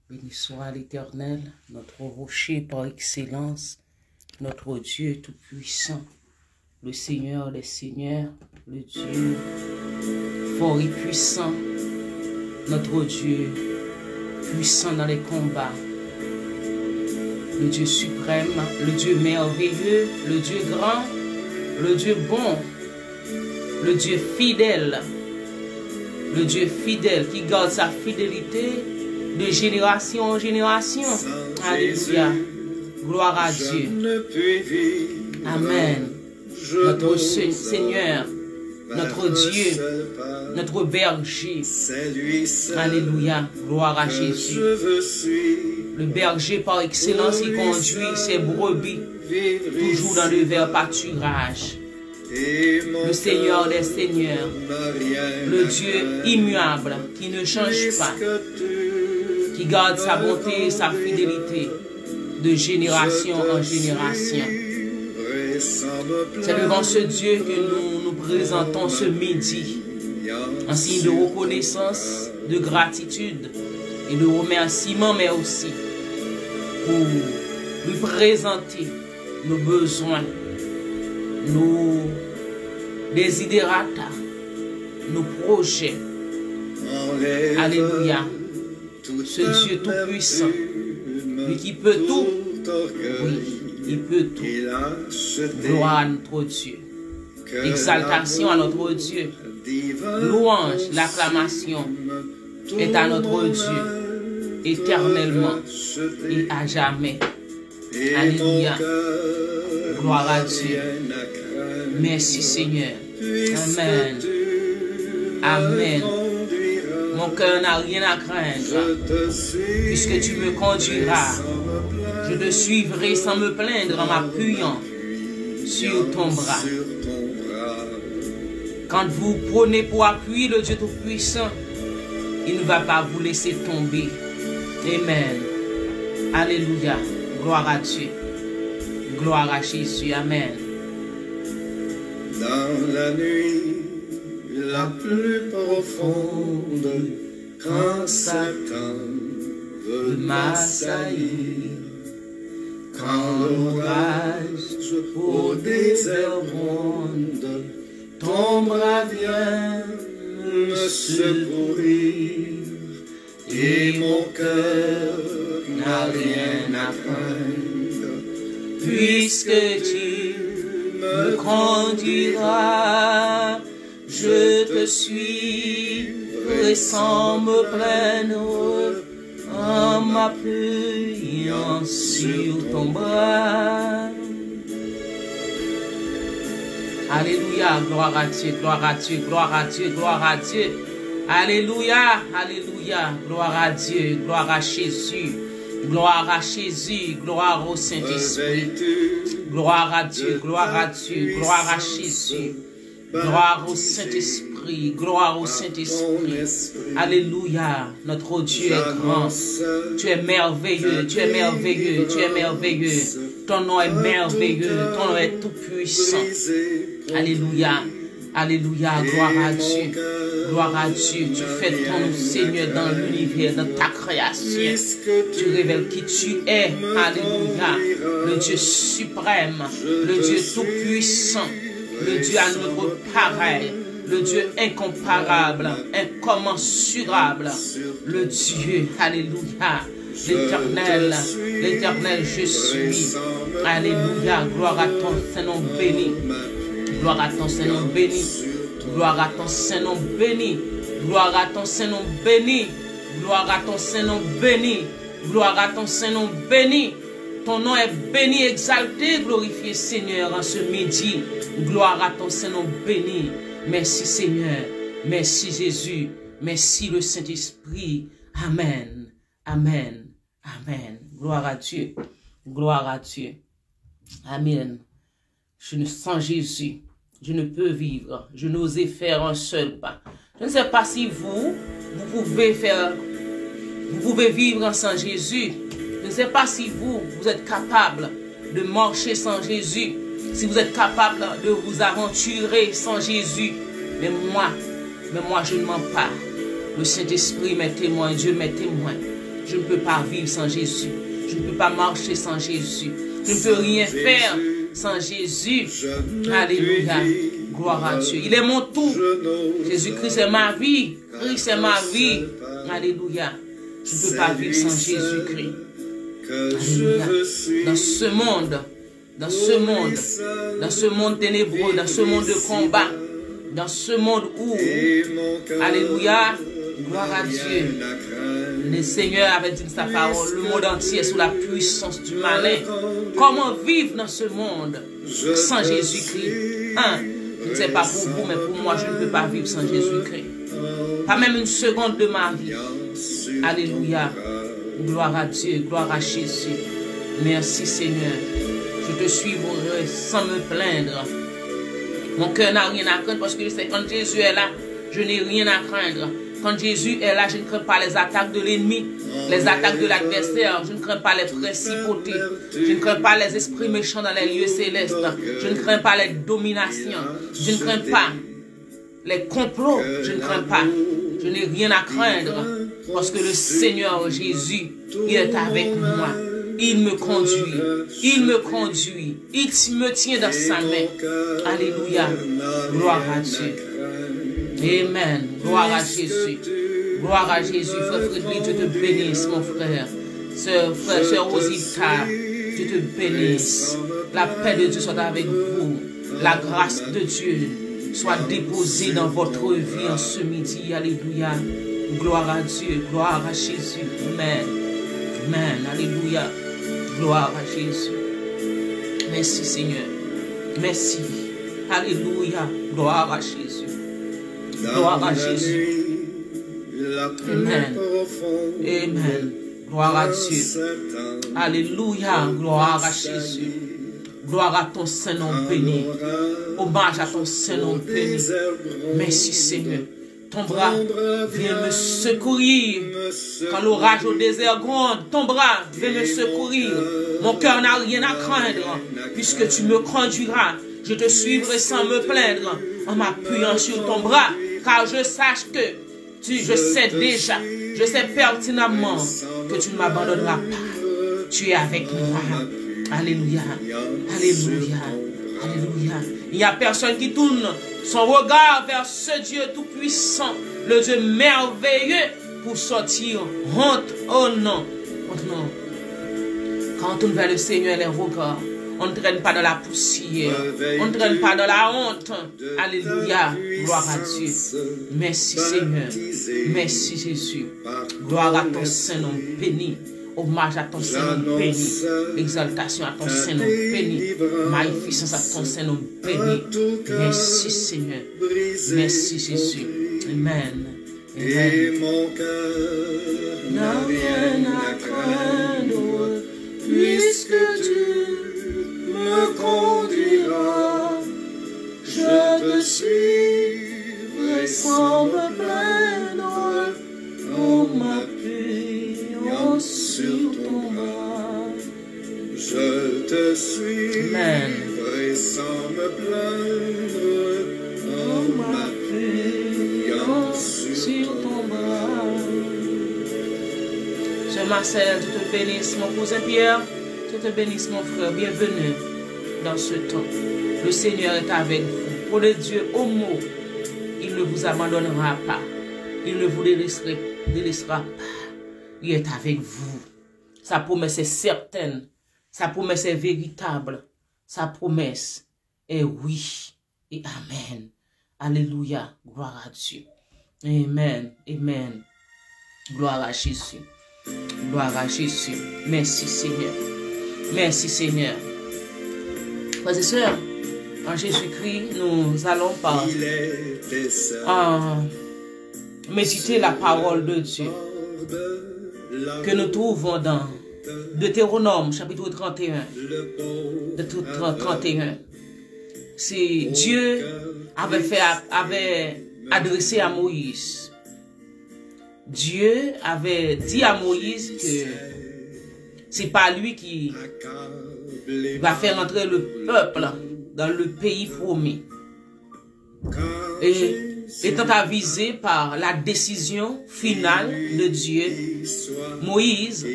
Béni soit l'Éternel, notre rocher par excellence, notre Dieu tout-puissant, le Seigneur des seigneurs, le Dieu fort et puissant, notre Dieu puissant dans les combats, le Dieu suprême, le Dieu merveilleux, le Dieu grand, le Dieu bon, le Dieu fidèle qui garde sa fidélité de génération en génération. Alléluia. Gloire à Dieu. Amen. Notre Seigneur, notre Dieu, notre berger. Alléluia. Gloire à Jésus. Le berger par excellence qui conduit ses brebis toujours dans le vert pâturage. Le Seigneur des seigneurs, le Dieu immuable qui ne change pas, qui garde sa bonté et sa fidélité de génération en génération. C'est devant ce Dieu que nous nous présentons ce midi, en signe de reconnaissance, de gratitude et de remerciement, mais aussi pour lui présenter nos besoins, nos desiderata, nos projets. Alléluia. Ce Dieu tout-puissant, lui qui peut tout, oui, il peut tout. Gloire à notre Dieu. Exaltation à notre Dieu. Louange, l'acclamation est à notre Dieu, éternellement et à jamais. Alléluia. Gloire à Dieu. Merci Seigneur. Amen. Amen. Mon cœur n'a rien à craindre, puisque tu me conduiras. Je te suivrai sans me plaindre en m'appuyant sur ton bras. Quand vous prenez pour appui le Dieu Tout-Puissant, il ne va pas vous laisser tomber. Amen. Alléluia. Gloire à Dieu. Gloire à Jésus. Amen. Dans la nuit la plus profonde, quand Satan veut m'assaillir, quand l'orage au désert ronde, ton bras vient me secourir, et mon cœur n'a rien à craindre, puisque tu me conduiras. Je te suivrai sans me plaindre, en m'appuyant sur ton bras. Alléluia, gloire à Dieu, gloire à Dieu, gloire à Dieu, gloire à Dieu. Alléluia, alléluia, gloire à Dieu, gloire à Jésus, gloire à Jésus, gloire au Saint-Esprit. Gloire à Dieu, gloire à Dieu, gloire à Jésus. Gloire au Saint-Esprit, gloire au Saint-Esprit. Alléluia, notre Dieu est grand. Tu es merveilleux, tu es merveilleux, tu es merveilleux. Ton nom est merveilleux, ton nom est tout puissant. Alléluia, alléluia, gloire à Dieu. Gloire à Dieu, tu fais ton Seigneur dans l'univers, dans ta création. Tu révèles qui tu es. Alléluia, le Dieu suprême, le Dieu tout-puissant. Le Dieu à notre pareil, le Dieu incomparable, incommensurable, le Dieu, alléluia, l'éternel, l'éternel je suis, alléluia, gloire à ton Saint-Nom béni, gloire à ton Saint-Nom béni, gloire à ton Saint-Nom béni, gloire à ton Saint-Nom béni, gloire à ton Saint-Nom béni, gloire à ton Saint-Nom béni. Ton nom est béni, exalté, glorifié Seigneur en ce midi. Gloire à ton Saint-Nom béni. Merci Seigneur. Merci Jésus. Merci le Saint-Esprit. Amen. Amen. Amen. Gloire à Dieu. Gloire à Dieu. Amen. Sans Jésus, je ne peux vivre. Je n'osais faire un seul pas. Je ne sais pas si vous pouvez vivre sans Jésus. Je ne sais pas si vous êtes capable de marcher sans Jésus, si vous êtes capable de vous aventurer sans Jésus. Mais moi je ne mens pas. Le Saint-Esprit m'est témoin, Dieu m'est témoin. je ne peux pas vivre sans Jésus. Je ne peux pas marcher sans Jésus. Je ne peux rien faire sans Jésus. Alléluia. Gloire à Dieu. Il est mon tout. Jésus-Christ est ma vie. Christ est ma vie. Alléluia. Je ne peux pas vivre sans Jésus-Christ. Alléluia. Dans ce monde ténébreux, dans ce monde de combat, dans ce monde où, alléluia, gloire à Dieu, le Seigneur avait dit sa parole, le monde entier est sous la puissance du malin. Comment vivre dans ce monde sans Jésus-Christ? Je ne sais pas pour vous, mais pour moi, je ne peux pas vivre sans Jésus-Christ. Pas même une seconde de ma vie. Alléluia. Gloire à Dieu, gloire à Jésus. Merci Seigneur. Je te suivrai sans me plaindre. Mon cœur n'a rien à craindre parce que c'est quand Jésus est là, je n'ai rien à craindre. Quand Jésus est là, je ne crains pas les attaques de l'ennemi, les attaques de l'adversaire. Je ne crains pas les principautés. Je ne crains pas les esprits méchants dans les lieux célestes. Je ne crains pas les dominations. Je ne crains pas les complots. Je ne crains pas. Je n'ai rien à craindre parce que le Seigneur Jésus, il est avec moi. Il me conduit. Il me conduit. Il me tient dans sa main. Alléluia. Gloire à Dieu. Amen. Gloire à Jésus. Gloire à Jésus. Frère Frédéric, Dieu te bénisse, mon frère. Sœur Rosita, Dieu te bénisse. La paix de Dieu soit avec vous. La grâce de Dieu soit déposée dans votre vie en ce midi. Alléluia. Gloire à Dieu. Gloire à Jésus. Amen. Amen. Alléluia. Gloire à Jésus. Merci Seigneur. Merci. Alléluia. Gloire à Jésus. Gloire à Jésus. Amen. Amen. Gloire à Dieu. Alléluia. Gloire à Jésus. Gloire à ton Saint-Nom béni. Hommage à ton Saint-Nom béni. Merci Seigneur. Ton bras vient me secourir. Quand l'orage au désert gronde, ton bras vient me secourir. Mon cœur n'a rien à craindre, puisque tu me conduiras. Je te suivrai sans me plaindre, en m'appuyant sur ton bras, car je sache que je sais déjà, je sais pertinemment que tu ne m'abandonneras pas. Tu es avec moi. Alléluia. Alléluia. Alléluia. Il n'y a personne qui tourne son regard vers ce Dieu tout-puissant, le Dieu merveilleux, pour sortir honte. Oh non. Oh non. Quand on tourne vers le Seigneur les regards, on ne traîne pas dans la poussière. On ne traîne pas dans la honte. Alléluia. Gloire à Dieu. Merci Seigneur. Merci Jésus. Gloire à ton Saint-Nom béni. Hommage à ton Saint-Nom béni. Exaltation à ton Saint-Nom béni. Magnificence à ton Saint-Nom béni. Merci Seigneur. Merci Jésus. Amen. Et mon cœur n'a rien à craindre, puisque tu me conduiras. Je te suivrai sans me plaindre, en m'appuyant sur ton bras. Je te suivrai sans me plaindre, en m'appuyant sur ton bras. Sœur Marcel, Dieu te bénisse, mon cousin Pierre, Dieu te bénisse, mon frère, bienvenue dans ce temps. Le Seigneur est avec vous. Pour le Dieu au mot, il ne vous abandonnera pas. Il ne vous délaissera pas. Il est avec vous. Sa promesse est certaine. Sa promesse est véritable. Sa promesse est oui et amen. Alléluia. Gloire à Dieu. Amen. Amen. Gloire à Jésus. Gloire à Jésus. Merci Seigneur. Merci Seigneur. Frères et sœurs, en Jésus-Christ, nous allons méditer la parole de Dieu que nous trouvons dans Deutéronome chapitre 31. C'est Dieu avait adressé à Moïse. Dieu avait dit à Moïse que c'est pas lui qui va faire entrer le peuple dans le pays promis. Et étant avisé par la décision finale de Dieu, Moïse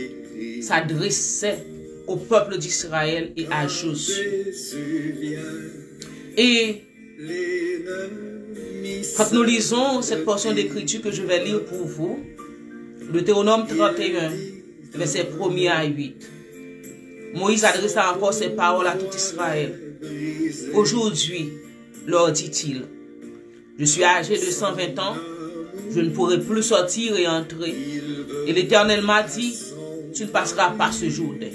s'adressait au peuple d'Israël et à Josué. Et quand nous lisons cette portion d'écriture que je vais lire pour vous, Deutéronome 31, versets 1er à 8, Moïse adressa encore ses paroles à tout Israël. Aujourd'hui, leur dit-il, je suis âgé de 120 ans, je ne pourrai plus sortir et entrer. Et l'Éternel m'a dit, tu ne passeras pas ce Jourdain.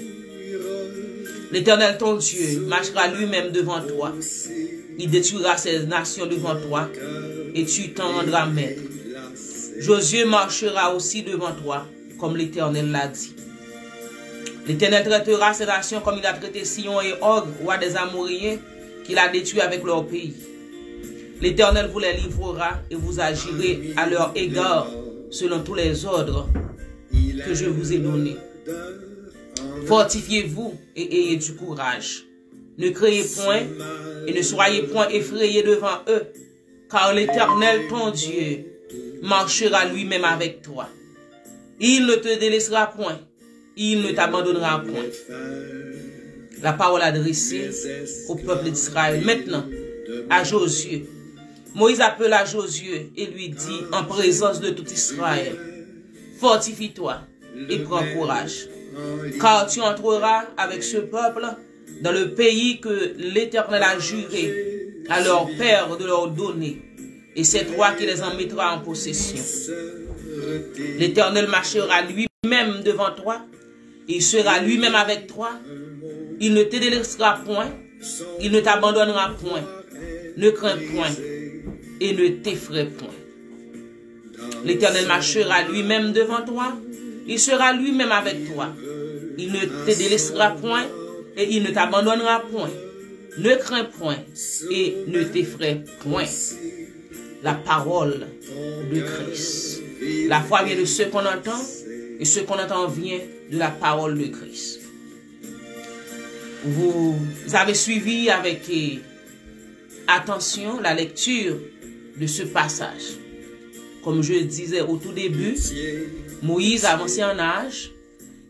L'Éternel ton Dieu marchera lui-même devant toi. Il détruira ces nations devant toi et tu t'en rendras maître. Josué marchera aussi devant toi, comme l'Éternel l'a dit. L'Éternel traitera ces nations comme il a traité Sion et Og, roi des Amoréens, qu'il a détruit avec leur pays. L'Éternel vous les livrera et vous agirez à leur égard selon tous les ordres que je vous ai donnés. Fortifiez-vous et ayez du courage. Ne craignez point et ne soyez point effrayés devant eux, car l'Éternel ton Dieu marchera lui-même avec toi. Il ne te délaissera point, il ne t'abandonnera point. La parole adressée au peuple d'Israël. Maintenant, à Josué. Moïse appela Josué et lui dit en présence de tout Israël, fortifie-toi et prends courage, car tu entreras avec ce peuple dans le pays que l'Éternel a juré à leurs pères de leur donner, et c'est toi qui les en mettras en possession. L'Éternel marchera lui-même devant toi, il sera lui-même avec toi, il ne te délaissera point, il ne t'abandonnera point, ne crains point et ne t'effraie point. L'Éternel marchera lui-même devant toi, il sera lui-même avec toi, il ne te délaissera point et il ne t'abandonnera point, ne crains point et ne t'effraie point. La parole de Christ. La foi vient de ce qu'on entend et ce qu'on entend vient de la parole de Christ. Vous avez suivi avec attention la lecture de ce passage. Comme je disais au tout début, Moïse a avancé en âge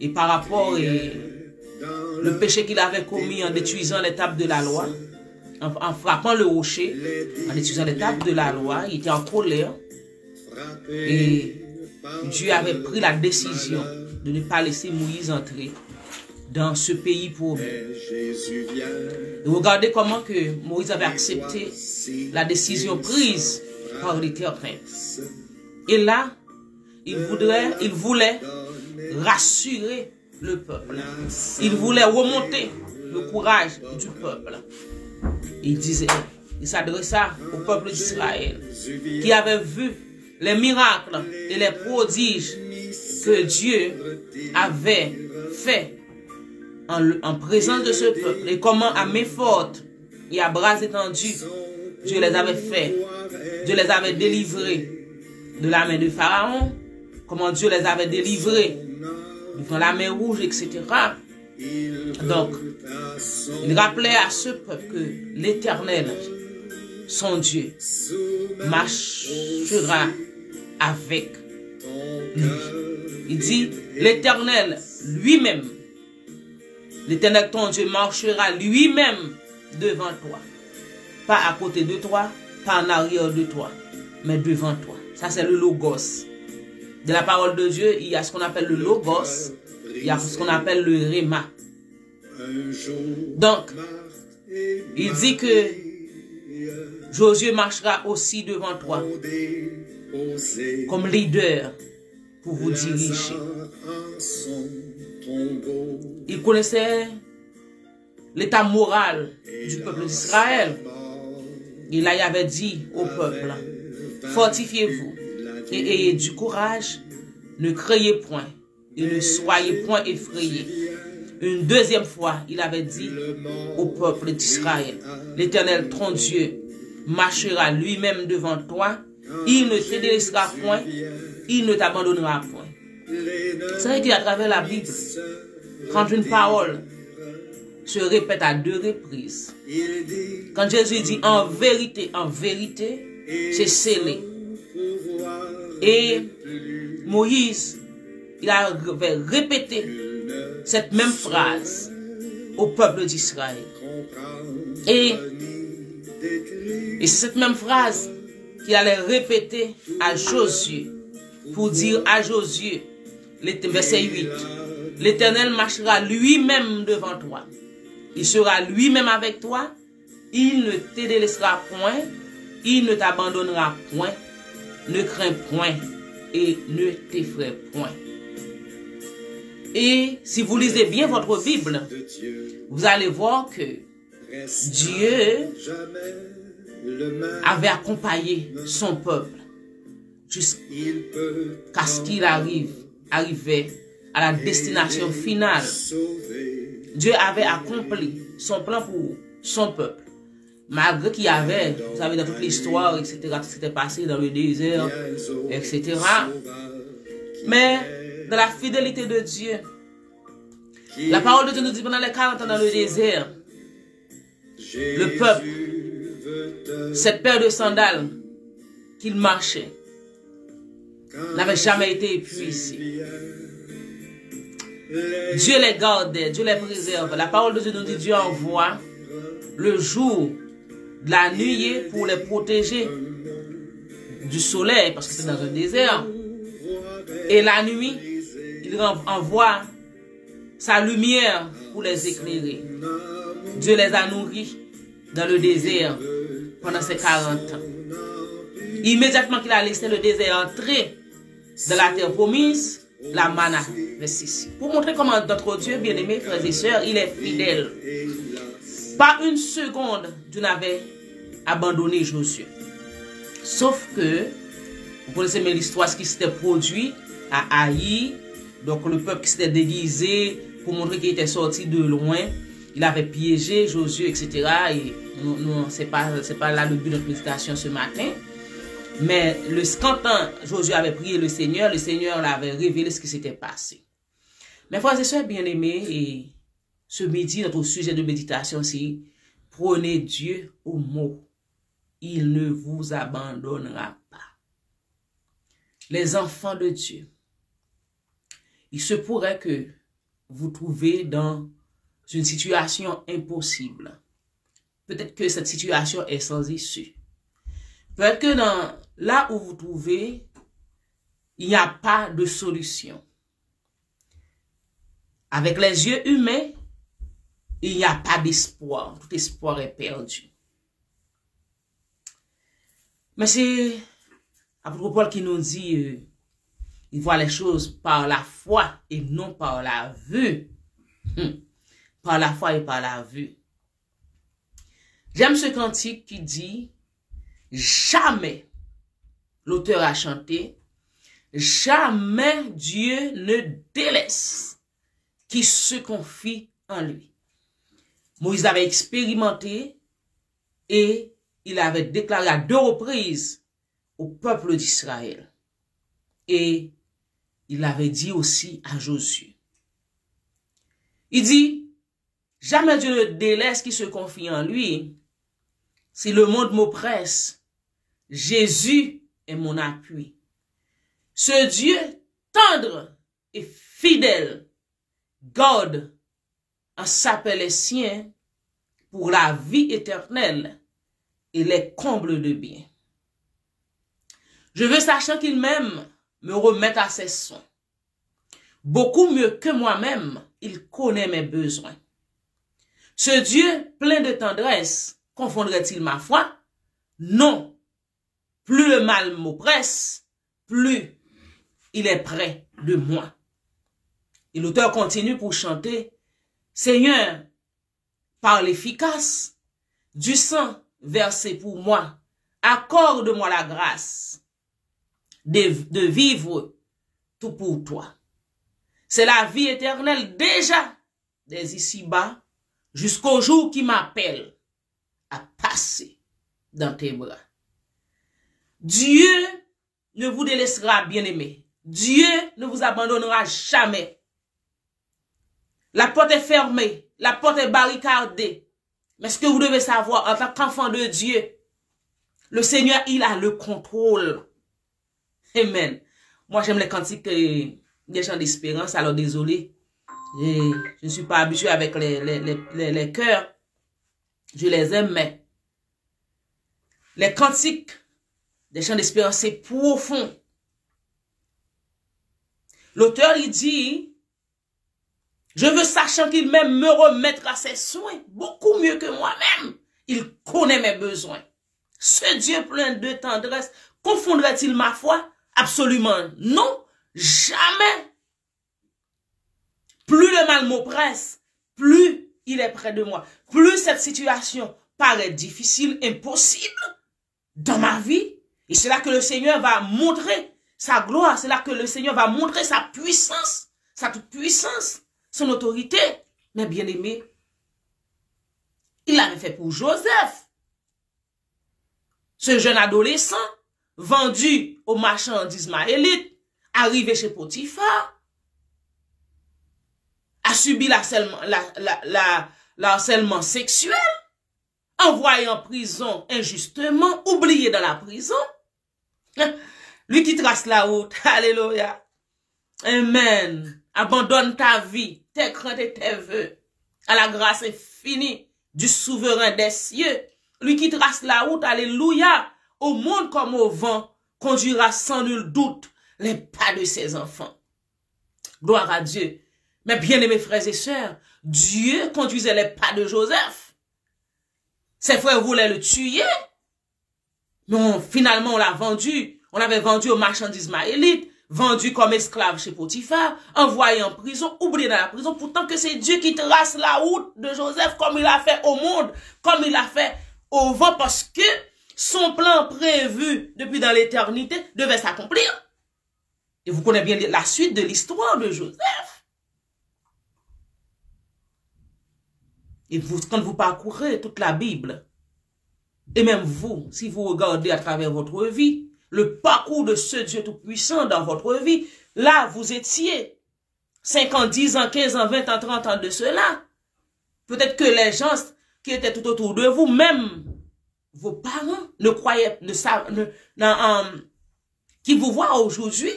et par rapport le péché qu'il avait commis en détruisant les tables de la loi, en frappant le rocher, en détruisant les tables de la loi, il était en colère et Dieu avait pris la décision de ne pas laisser Moïse entrer dans ce pays promis. Et regardez comment que Moïse avait accepté la décision prise par l'Éternel. Et là, il voulait rassurer le peuple. Il voulait remonter le courage du peuple. Il s'adressa au peuple d'Israël qui avait vu les miracles et les prodiges que Dieu avait fait en présence de ce peuple et comment à main forte et à bras étendus Dieu les avait fait, Dieu les avait délivrés de la main de Pharaon, comment Dieu les avait délivrés devant la mer rouge, etc. Donc, il rappelait à ce peuple que l'Éternel, son Dieu, marchera avec lui. Il dit, l'Éternel lui-même, l'Éternel ton Dieu marchera lui-même devant toi. Pas à côté de toi, pas en arrière de toi, mais devant toi. Ça, c'est le logos. De la parole de Dieu, il y a ce qu'on appelle le logos, il y a ce qu'on appelle le réma. Donc, il dit que Josué marchera aussi devant toi comme leader pour vous diriger. Il connaissait l'état moral du peuple d'Israël. Il y avait dit au peuple, fortifiez-vous et ayez du courage, ne craignez point et ne soyez point effrayés. Une deuxième fois, il avait dit au peuple d'Israël, l'Éternel ton Dieu marchera lui-même devant toi, il ne te délaissera point, il ne t'abandonnera point. C'est vrai qu'à travers la Bible, quand une parole se répète à deux reprises, quand Jésus dit en vérité, c'est scellé. Et Moïse, il a répété cette même phrase au peuple d'Israël. Et c'est cette même phrase qu'il allait répéter à Josué pour dire à Josué, verset 8, l'Éternel marchera lui-même devant toi. Il sera lui-même avec toi. Il ne te délaissera point. Il ne t'abandonnera point. Ne crains point et ne t'effraie point. Et si vous lisez bien votre Bible, vous allez voir que Dieu avait accompagné son peuple jusqu'à ce qu'il arrivait à la destination finale. Dieu avait accompli son plan pour son peuple. Malgré qu'il y avait, vous savez, dans toute l'histoire, etc., tout ce qui s'était passé dans le désert, etc. Mais dans la fidélité de Dieu, la parole de Dieu nous dit pendant les 40 ans dans le désert, le peuple, cette paire de sandales qu'il marchait, n'avait jamais été épuisé. Dieu les gardait, Dieu les préserve. La parole de Dieu nous dit, Dieu envoie le jour de la nuit pour les protéger du soleil, parce que c'est dans un désert. Et la nuit, il envoie sa lumière pour les éclairer. Dieu les a nourris dans le désert pendant ces 40 ans. Immédiatement qu'il a laissé le désert entrer dans la terre promise, la manna verset ici. Pour montrer comment notre Dieu, bien-aimé, frères et sœurs, il est fidèle. Pas une seconde, Dieu n'avait abandonné Josué. Sauf que, vous connaissez bien l'histoire, ce qui s'était produit à Haï, donc le peuple qui s'était déguisé pour montrer qu'il était sorti de loin, il avait piégé Josué, etc. Et c'est pas là le but de notre méditation ce matin. Mais quand Josué avait prié le Seigneur l'avait révélé ce qui s'était passé. Mes frères et sœurs bien-aimés, et ce midi, notre sujet de méditation, c'est prenez Dieu au mot. Il ne vous abandonnera pas. Les enfants de Dieu, il se pourrait que vous trouvez dans une situation impossible. Peut-être que cette situation est sans issue. Peut-être que là où vous trouvez, il n'y a pas de solution. Avec les yeux humains, il n'y a pas d'espoir. Tout espoir est perdu. Mais c'est apôtre Paul qui nous dit, il voit les choses par la foi et non par la vue. Par la foi et par la vue. J'aime ce cantique qui dit, jamais, l'auteur a chanté, jamais Dieu ne délaisse qui se confie en lui. Moïse avait expérimenté et il avait déclaré à 2 reprises au peuple d'Israël. Et il avait dit aussi à Josué. Il dit, jamais Dieu ne délaisse qui se confie en lui. Si le monde m'oppresse, Jésus est mon appui. Ce Dieu tendre et fidèle garde en s'appelle les siens pour la vie éternelle et les combles de bien. Je veux, sachant qu'il m'aime, me remettre à ses soins. Beaucoup mieux que moi-même, il connaît mes besoins. Ce Dieu plein de tendresse, confondrait-il ma foi? Non. Plus le mal m'oppresse, plus il est près de moi. Et l'auteur continue pour chanter, Seigneur, par l'efficace du sang versé pour moi, accorde-moi la grâce de vivre tout pour toi. C'est la vie éternelle déjà des ici-bas jusqu'au jour qui m'appelle à passer dans tes bras. Dieu ne vous délaissera, bien-aimé. Dieu ne vous abandonnera jamais. La porte est fermée, la porte est barricadée. Mais ce que vous devez savoir en tant qu'enfant de Dieu, Le Seigneur, il a le contrôle. Amen. Moi, j'aime les cantiques des chants d'espérance, alors désolé. Je ne suis pas habitué avec les chœurs. Je les aime, mais les cantiques des chants d'espérance, c'est profond. L'auteur, il dit, je veux sachant qu'il m'aime me remettre à ses soins, beaucoup mieux que moi-même. Il connaît mes besoins. Ce Dieu plein de tendresse, confondrait-il ma foi? Absolument non, jamais. Plus le mal m'oppresse, plus il est près de moi. Plus cette situation paraît difficile, impossible dans ma vie. Et c'est là que le Seigneur va montrer sa gloire. C'est là que le Seigneur va montrer sa puissance, sa toute puissance, son autorité. Mais bien aimé, il l'avait fait pour Joseph. Ce jeune adolescent, vendu au marchand d'Ismaélite, arrivé chez Potiphar, a subi l'harcèlement sexuel, envoyé en prison injustement, oublié dans la prison. Lui qui trace la route, alléluia. Amen. Abandonne ta vie, tes craintes et tes vœux, à la grâce infinie du souverain des cieux. Lui qui trace la route, alléluia, au monde comme au vent, conduira sans nul doute les pas de ses enfants. Gloire à Dieu. Mais bien aimés frères et sœurs, Dieu conduisait les pas de Joseph. Ses frères voulaient le tuer. Non, finalement on l'a vendu. On l'avait vendu au marchand d'Ismaélite, vendu comme esclave chez Potiphar, envoyé en prison, oublié dans la prison, pourtant que c'est Dieu qui trace la route de Joseph comme il a fait au monde, comme il a fait au vent, parce que son plan prévu depuis dans l'éternité devait s'accomplir. Et vous connaissez bien la suite de l'histoire de Joseph. Et vous, quand vous parcourez toute la Bible, et même vous, si vous regardez à travers votre vie, le parcours de ce Dieu tout-puissant dans votre vie, là, vous étiez 5 ans, 10 ans, 15 ans, 20 ans, 30 ans de cela. Peut-être que les gens qui étaient tout autour de vous, même vos parents, ne croyaient, ne savent, qui vous voient aujourd'hui,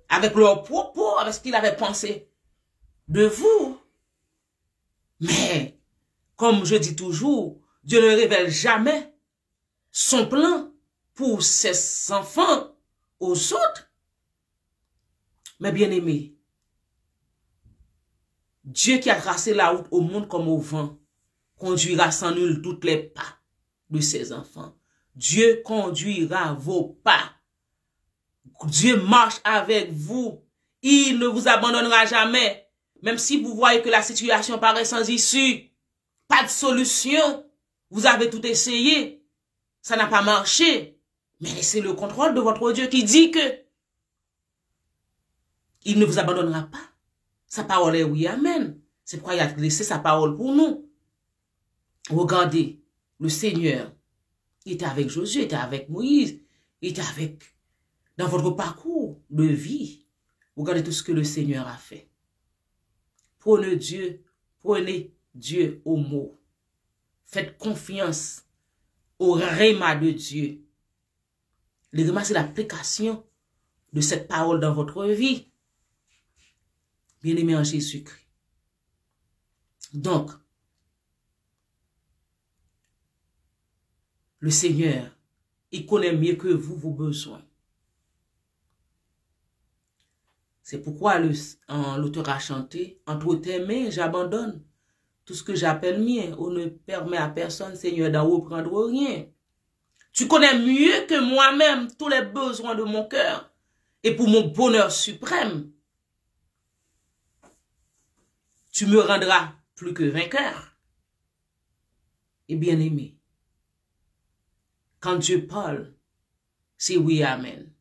avec leurs propos, avec ce qu'ils avaient pensé de vous. Mais, comme je dis toujours, Dieu ne révèle jamais son plan pour ses enfants aux autres. Mais bien aimé, Dieu qui a tracé la route au monde comme au vent, conduira sans nul doute les pas de ses enfants. Dieu conduira vos pas. Dieu marche avec vous. Il ne vous abandonnera jamais. Même si vous voyez que la situation paraît sans issue, pas de solution, vous avez tout essayé, ça n'a pas marché. Mais c'est le contrôle de votre Dieu qui dit que il ne vous abandonnera pas. Sa parole est oui, amen. C'est pourquoi il a laissé sa parole pour nous. Regardez, le Seigneur, il était avec Josué, il était avec Moïse, il était avec, dans votre parcours de vie. Regardez tout ce que le Seigneur a fait. Prenez Dieu au mot. Faites confiance au rhéma de Dieu. Le rhéma, c'est l'application de cette parole dans votre vie. Bien-aimé en Jésus-Christ. Donc, le Seigneur, il connaît mieux que vous vos besoins. C'est pourquoi l'auteur a chanté, entre tes mains, j'abandonne tout ce que j'appelle mien. On ne permet à personne, Seigneur, d'en reprendre rien. Tu connais mieux que moi-même tous les besoins de mon cœur. Et pour mon bonheur suprême, tu me rendras plus que vainqueur. Et bien aimé, quand Dieu parle, c'est oui, amen.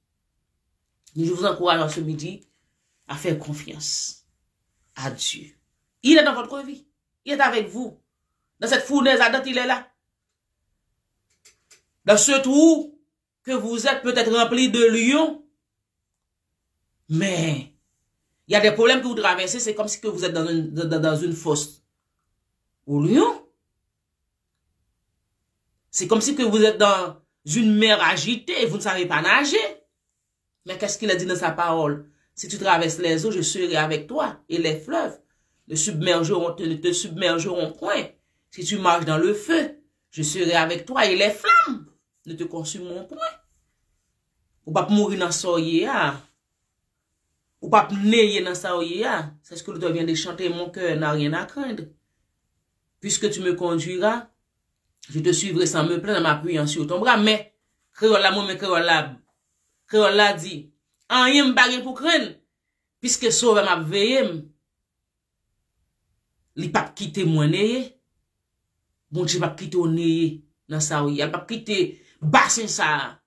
Je vous encourage en ce midi à faire confiance à Dieu. Il est dans votre vie. Il est avec vous. Dans cette fournaise ardente, il est là. Dans ce trou que vous êtes peut-être rempli de lions. Mais il y a des problèmes que vous traversez. C'est comme si que vous êtes dans une fosse aux lions. C'est comme si que vous êtes dans une mer agitée, vous ne savez pas nager. Mais qu'est-ce qu'il a dit dans sa parole? Si tu traverses les eaux, je serai avec toi. Et les fleuves ne te submergeront point. Si tu marches dans le feu, je serai avec toi. Et les flammes ne te consumeront point. Ou pas mourir dans soye, ou pas naître dans soye. C'est ce que l'auteur vient de chanter. Mon cœur n'a rien à craindre. Puisque tu me conduiras, je te suivrai sans me plaindre en m'appuyant sur ton bras. Mais, créole la dit, en rien m'bagay pour craindre, puisque sauve m'a veillé, li pas quitter moi neye, bon Dieu pas quitter au neye, dans sa ou, il pas quitter bassin ça,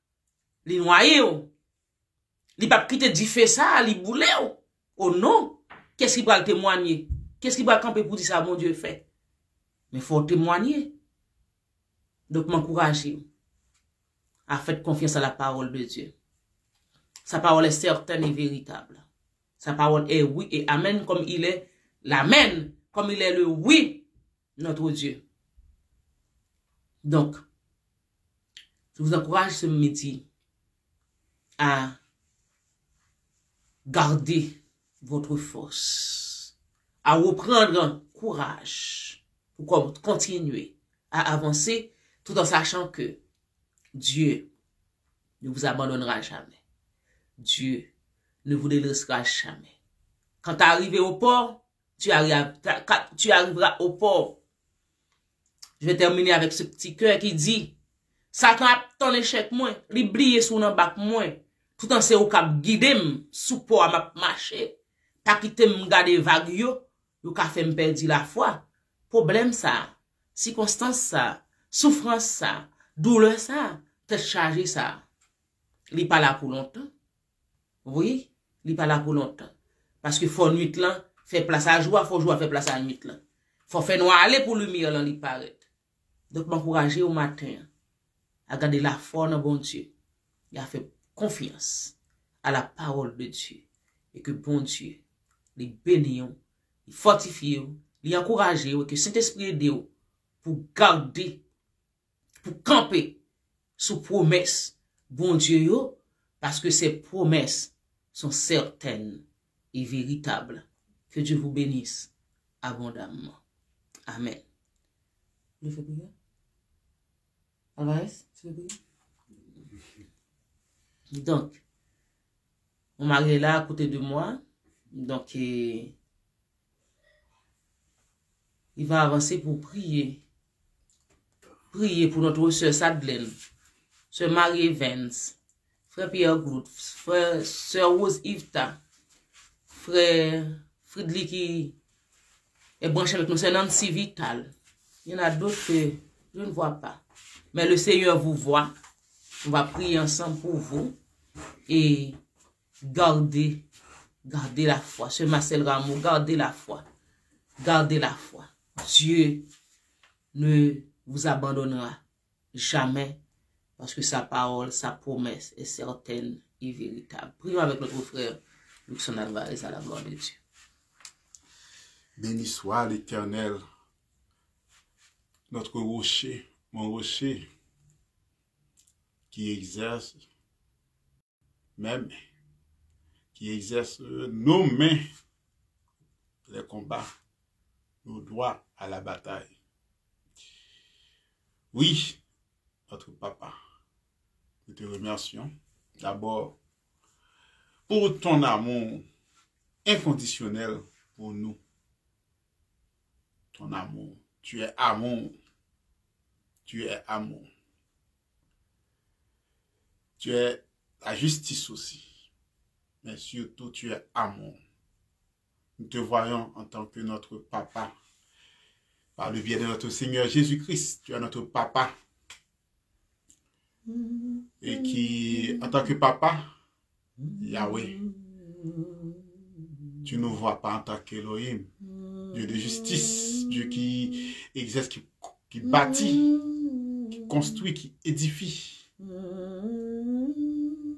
li noyer ou, li pas quitter du feu ça, li boule ou, oh non, qu'est-ce qui va le témoigner, qu'est-ce qui va camper pour dire ça, mon Dieu fait, mais faut témoigner, donc m'encourager, à faire confiance à la parole de Dieu. Sa parole est certaine et véritable. Sa parole est oui et amen comme il est l'amen, comme il est le oui, notre Dieu. Donc, je vous encourage ce midi à garder votre force, à reprendre courage pour continuer à avancer tout en sachant que Dieu ne vous abandonnera jamais. Dieu ne vous délaissera jamais. Quand tu arrives au port, tu arriveras au port. Je vais terminer avec ce petit cœur qui dit, Satan a ton échec moins, il brille sous un bac moins, tout en c'est au cap guidem, sous port à marcher, pas quitter m'garder vague yo ka fait me perdre la foi. Problème ça, circonstance ça, souffrance ça, douleur ça, tête chargée ça. Il pas là pour longtemps. Oui, il pas là pour longtemps. Parce que faut nuit là, fait place à joie, faut joie fait place à nuit là. Faut faire noir aller pour lumière là, il paraît. Donc m'encourager au matin à garder la foi dans bon Dieu. Et à faire confiance à la parole de Dieu. Et que bon Dieu, les bénit, les fortifie, les encourage, et que Saint-Esprit aide pour garder, pour camper sous promesse, bon Dieu, parce que ces promesses sont certaines et véritables. Que Dieu vous bénisse abondamment. Amen. Je fais prier? Alvarez, tu veux prier? Donc, mon mari est là à côté de moi. Donc, il va avancer pour prier. Prier pour notre sœur Sadlen, sœur Marie Evans, frère Pierre Grout, frère sœur Rose Yvta, frère Fridley qui est branché avec nous, c'est Nancy Vital. Il y en a d'autres que je ne vois pas. Mais le Seigneur vous voit. On va prier ensemble pour vous. Et gardez la foi. Sœur Marcel Rameau, gardez la foi. Gardez la foi. Dieu ne vous abandonnera jamais. Parce que sa parole, sa promesse est certaine et véritable. Prions avec notre frère Luxon Alvarez à la gloire de Dieu. Béni soit l'Éternel, notre rocher, mon rocher, qui exerce même, qui exerce nos mains, les combats, nos doigts à la bataille. Oui, notre papa, nous te remercions d'abord pour ton amour inconditionnel pour nous. Ton amour, tu es amour. Tu es amour. Tu es la justice aussi. Mais surtout, tu es amour. Nous te voyons en tant que notre papa. Par le biais de notre Seigneur Jésus-Christ, tu es notre papa. Et qui, en tant que papa, Yahweh, tu ne nous vois pas en tant qu'Elohim, Dieu de justice, Dieu qui exerce, qui bâtit, qui construit, qui édifie.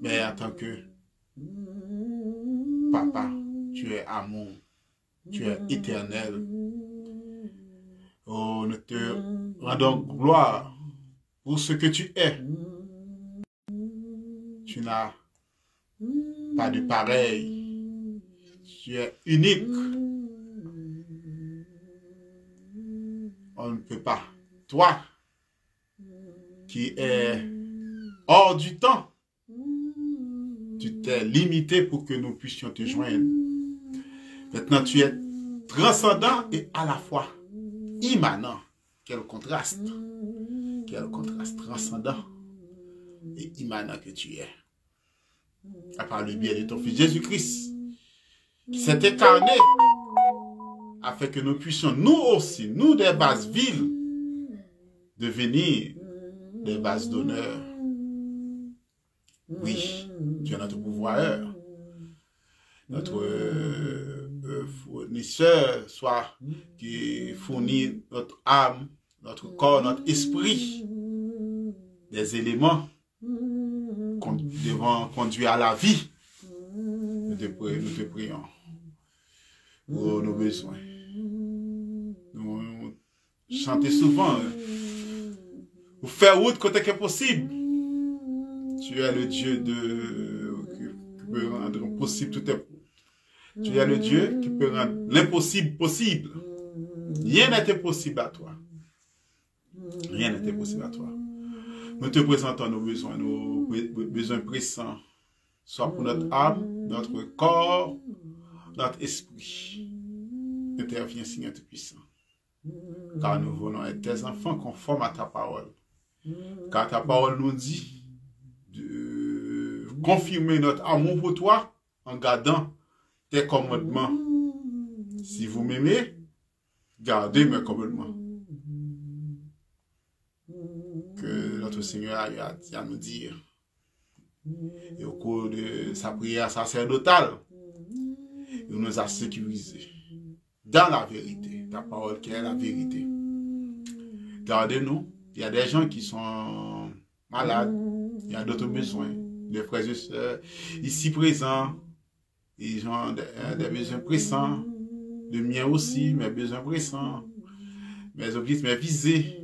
Mais en tant que papa, tu es amour, tu es éternel. Oh, nous te rendons gloire pour ce que tu es. Tu n'as pas de pareil. Tu es unique. On ne peut pas. Toi, qui es hors du temps, tu t'es limité pour que nous puissions te joindre. Maintenant, tu es transcendant et à la fois immanent. Quel contraste. Quel contraste transcendant et immanent que tu es. À part le biais de ton Fils Jésus-Christ, qui s'est incarné afin que nous puissions, nous aussi, nous des bases viles, devenir des bases d'honneur. Oui, tu es notre pouvoir, notre fournisseur, soit qui fournit notre âme, notre corps, notre esprit, des éléments devant conduire à la vie. Nous te prions pour nos besoins. Nous chantons souvent, pour faire route quand c'est possible. Tu es le Dieu qui peut rendre possible tout est. Tu es le Dieu qui peut rendre l'impossible possible. Rien n'est impossible à toi. Rien n'est impossible à toi. Nous te présentons nos besoins pressants, soit pour notre âme, notre corps, notre esprit. Interviens, Seigneur Tout-Puissant. Car nous voulons être tes enfants conformes à ta parole. Car ta parole nous dit de confirmer notre amour pour toi en gardant tes commandements. Si vous m'aimez, gardez mes commandements. Que notre Seigneur a à nous dire. Et au cours de sa prière sacerdotale, il nous a sécurisés dans la vérité, ta parole qui est la vérité. Gardez-nous. Il y a des gens qui sont malades, il y a d'autres besoins. Les frères et sœurs ici présents, ils ont des besoins pressants. Le mien aussi, mes besoins pressants. Mes objectifs, mes visées.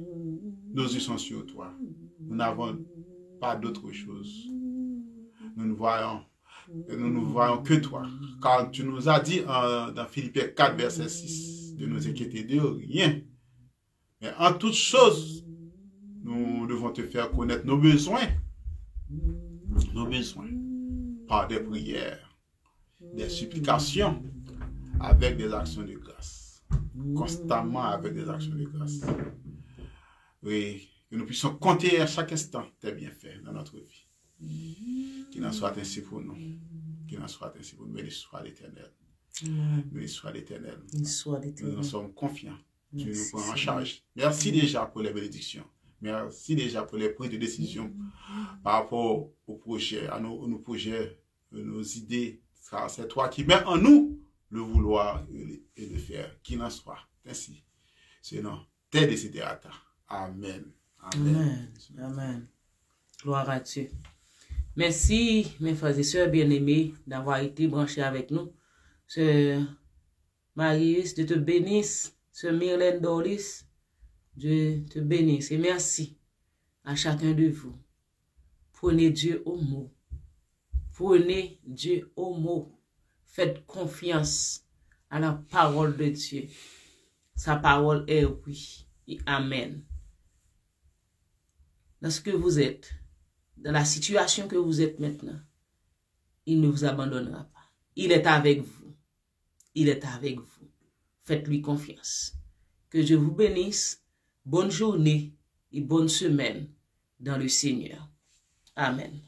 Nos yeux sont sur toi. Nous n'avons pas d'autre chose. Nous ne voyons que toi. Car tu nous as dit dans Philippiens 4, verset 6, de nous inquiéter de rien. Mais en toutes choses, nous devons te faire connaître nos besoins. Nos besoins. Par des prières, des supplications, avec des actions de grâce. Constamment avec des actions de grâce. Oui, que nous puissions compter à chaque instant tes bienfaits dans notre vie. Qu'il en soit ainsi pour nous. Qu'il en soit ainsi pour nous. Béni soit l'Éternel. Béni soit l'Éternel. Nous en sommes confiants. Tu nous prends en charge. Merci déjà pour les bénédictions. Merci déjà pour les prises de décision par rapport aux projets, à nos projets, nos idées. C'est toi qui mets en nous le vouloir et le faire. Qu'il en soit ainsi. Sinon, tes desiderata. Amen. Amen. Amen. Gloire à Dieu. Merci, mes frères et sœurs bien-aimés, d'avoir été branchés avec nous. Sœur Marius, Dieu te bénisse. Sœur Myrlène Dorlis, Dieu te bénisse. Et merci à chacun de vous. Prenez Dieu au mot. Prenez Dieu au mot. Faites confiance à la parole de Dieu. Sa parole est oui et amen. Dans ce que vous êtes, dans la situation que vous êtes maintenant, il ne vous abandonnera pas. Il est avec vous. Il est avec vous. Faites-lui confiance. Que Dieu vous bénisse. Bonne journée et bonne semaine dans le Seigneur. Amen.